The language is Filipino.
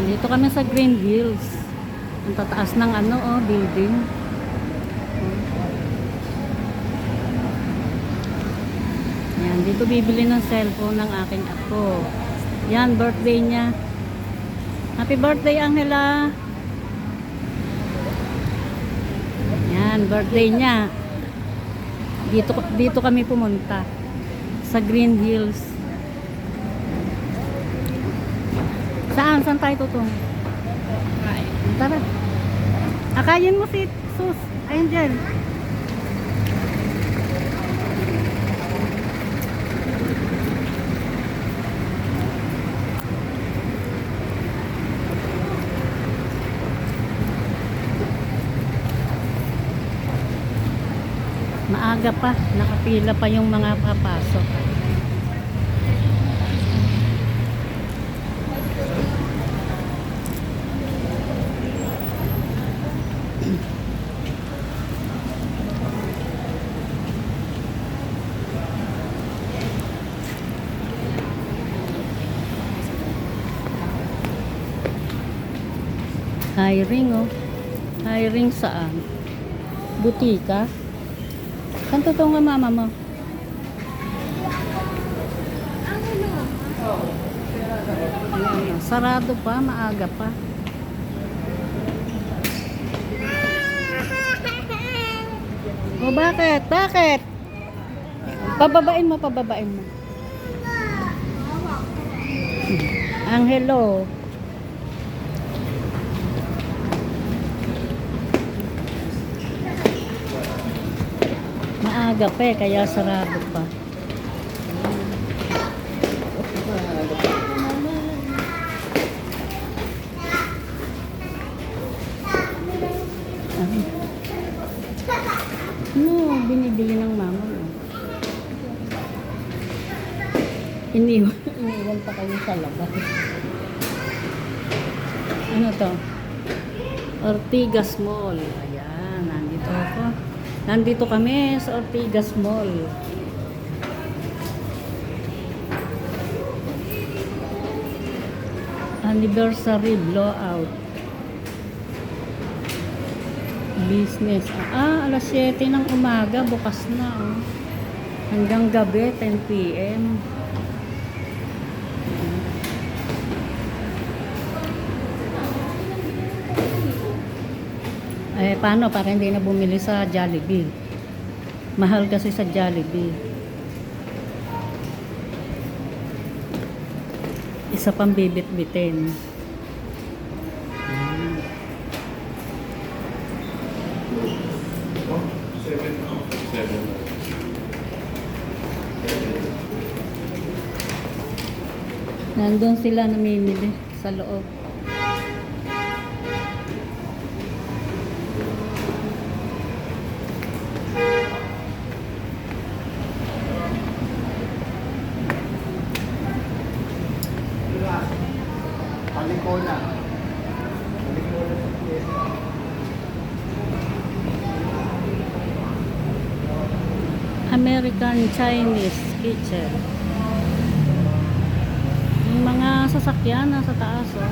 Dito kami sa Green Hills. Ang tataas ng ano, oh, building. Yan, dito bibili ng cellphone ng aking apo. Yan, birthday niya. Happy birthday, Angela. Yan, birthday niya. Dito kami pumunta sa Green Hills. Saan tayo tutung? Tara. Akayin mo si Sus. Ayun dyan. Maaga pa, nakapila pa yung mga papasok. Hiring, oh. Hiring saan? Butika? Saan totoo nga mama mo? Ayan, sarado pa, maaga pa. O bakit? Bakit? Pababain mo. Ang hello. Maaga pa kaya sarado pa. No, binibili ng mama mo. Iniwan pa kayo sa labas. Ano to? Ortigas Mall. Ayan, nandito ako. Nandito kami sa Ortigas Mall. Anniversary blowout. Business. Alas 7 ng umaga. Bukas na. Oh. Hanggang gabi, 10 PM. Paano? Para hindi na bumili sa Jollibee. Mahal kasi sa Jollibee. Isa pang bibit-bitin. Nandun sila namimili sa loob. Palikona. American Chinese kitchen. Yung mga sasakyan nasa taas, oh.